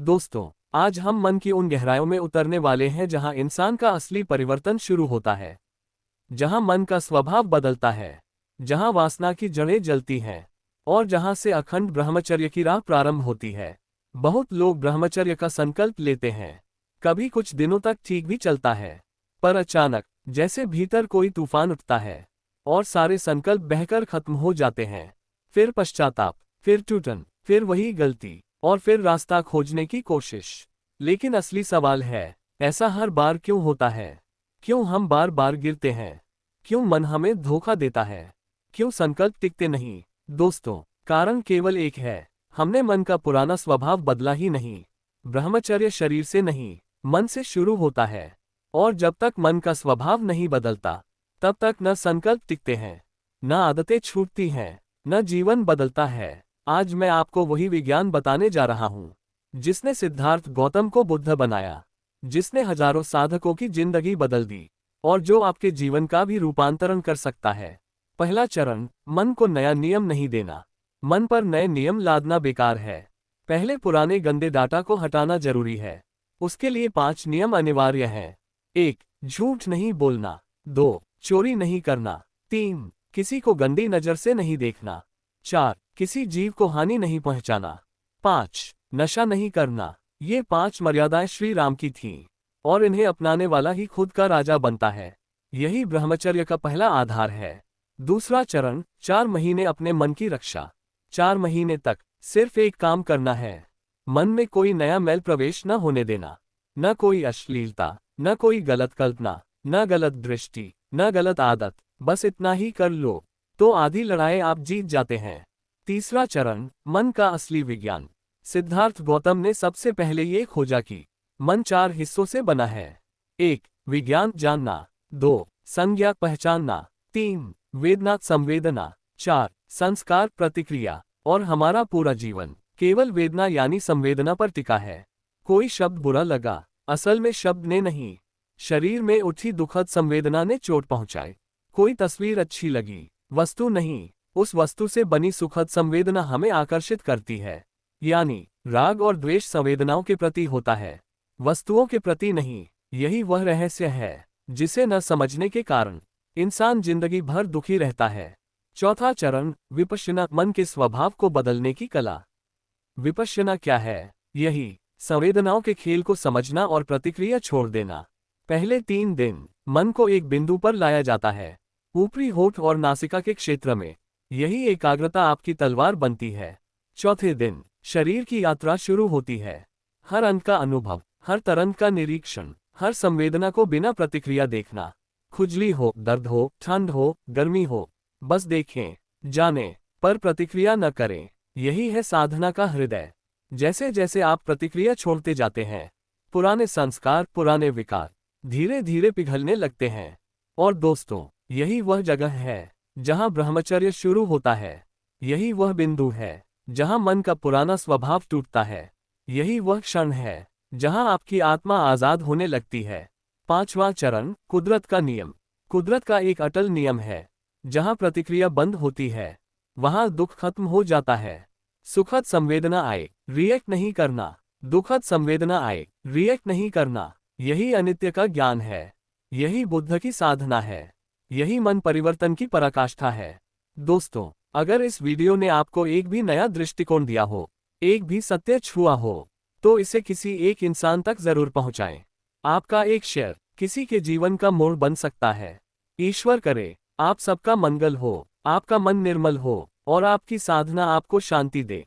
दोस्तों, आज हम मन की उन गहराइयों में उतरने वाले हैं जहां इंसान का असली परिवर्तन शुरू होता है, जहां मन का स्वभाव बदलता है, जहां वासना की जड़ें जलती हैं और जहां से अखंड ब्रह्मचर्य की राह प्रारंभ होती है। बहुत लोग ब्रह्मचर्य का संकल्प लेते हैं, कभी कुछ दिनों तक ठीक भी चलता है, पर अचानक जैसे भीतर कोई तूफान उठता है और सारे संकल्प बहकर खत्म हो जाते हैं। फिर पश्चाताप, फिर टूटन, फिर वही गलती और फिर रास्ता खोजने की कोशिश। लेकिन असली सवाल है, ऐसा हर बार क्यों होता है? क्यों हम बार बार गिरते हैं? क्यों मन हमें धोखा देता है? क्यों संकल्प टिकते नहीं? दोस्तों, कारण केवल एक है, हमने मन का पुराना स्वभाव बदला ही नहीं। ब्रह्मचर्य शरीर से नहीं, मन से शुरू होता है, और जब तक मन का स्वभाव नहीं बदलता, तब तक न संकल्प टिकते हैं, न आदतें छूटती हैं, न जीवन बदलता है। आज मैं आपको वही विज्ञान बताने जा रहा हूं, जिसने सिद्धार्थ गौतम को बुद्ध बनाया, जिसने हजारों साधकों की जिंदगी बदल दी, और जो आपके जीवन का भी रूपांतरण कर सकता है। पहला चरण, मन को नया नियम नहीं देना। मन पर नए नियम लादना बेकार है। पहले पुराने गंदे डाटा को हटाना जरूरी है। उसके लिए 5 नियम अनिवार्य हैं। 1. झूठ नहीं बोलना। 2. चोरी नहीं करना। 3. किसी को गंदी नजर से नहीं देखना। 4. किसी जीव को हानि नहीं पहुंचाना। 5. नशा नहीं करना। ये 5 मर्यादाएं श्री राम की थीं, और इन्हें अपनाने वाला ही खुद का राजा बनता है। यही ब्रह्मचर्य का पहला आधार है। दूसरा चरण, 4 महीने अपने मन की रक्षा। 4 महीने तक सिर्फ एक काम करना है, मन में कोई नया मैल प्रवेश न होने देना। न कोई अश्लीलता, न कोई गलत कल्पना, न गलत दृष्टि, न गलत आदत। बस इतना ही कर लो, तो आधी लड़ाई आप जीत जाते हैं। तीसरा चरण, मन का असली विज्ञान। सिद्धार्थ गौतम ने सबसे पहले ये खोजा कि मन 4 हिस्सों से बना है। 1. विज्ञान जानना। 2. संज्ञा पहचानना। 3. वेदना संवेदना। 4. संस्कार प्रतिक्रिया। और हमारा पूरा जीवन केवल वेदना यानी संवेदना पर टिका है। कोई शब्द बुरा लगा, असल में शब्द ने नहीं, शरीर में उठी दुखद संवेदना ने चोट पहुंचाई। कोई तस्वीर अच्छी लगी, वस्तु नहीं, उस वस्तु से बनी सुखद संवेदना हमें आकर्षित करती है। यानी राग और द्वेष संवेदनाओं के प्रति होता है, वस्तुओं के प्रति नहीं। यही वह रहस्य है जिसे न समझने के कारण इंसान जिंदगी भर दुखी रहता है। चौथा चरण, विपश्यना, मन के स्वभाव को बदलने की कला। विपश्यना क्या है? यही संवेदनाओं के खेल को समझना और प्रतिक्रिया छोड़ देना। पहले 3 दिन मन को एक बिंदु पर लाया जाता है, ऊपरी होठ और नासिका के क्षेत्र में। यही एकाग्रता आपकी तलवार बनती है। चौथे दिन शरीर की यात्रा शुरू होती है। हर अंग का अनुभव, हर तरंग का निरीक्षण, हर संवेदना को बिना प्रतिक्रिया देखना। खुजली हो, दर्द हो, ठंड हो, गर्मी हो, बस देखें, जानें, पर प्रतिक्रिया न करें। यही है साधना का हृदय। जैसे जैसे आप प्रतिक्रिया छोड़ते जाते हैं, पुराने संस्कार, पुराने विकार धीरे धीरे पिघलने लगते हैं। और दोस्तों, यही वह जगह है जहां ब्रह्मचर्य शुरू होता है। यही वह बिंदु है जहां मन का पुराना स्वभाव टूटता है। यही वह क्षण है जहां आपकी आत्मा आजाद होने लगती है। 5वां चरण, कुदरत का नियम। कुदरत का एक अटल नियम है, जहां प्रतिक्रिया बंद होती है, वहां दुख खत्म हो जाता है। सुखद संवेदना आए, रिएक्ट नहीं करना। दुखद संवेदना आए, रिएक्ट नहीं करना। यही अनित्य का ज्ञान है। यही बुद्ध की साधना है। यही मन परिवर्तन की पराकाष्ठा है। दोस्तों, अगर इस वीडियो ने आपको एक भी नया दृष्टिकोण दिया हो, एक भी सत्य छुआ हो, तो इसे किसी एक इंसान तक जरूर पहुंचाएं। आपका एक शेयर किसी के जीवन का मोड़ बन सकता है। ईश्वर करे आप सबका मंगल हो, आपका मन निर्मल हो और आपकी साधना आपको शांति दे।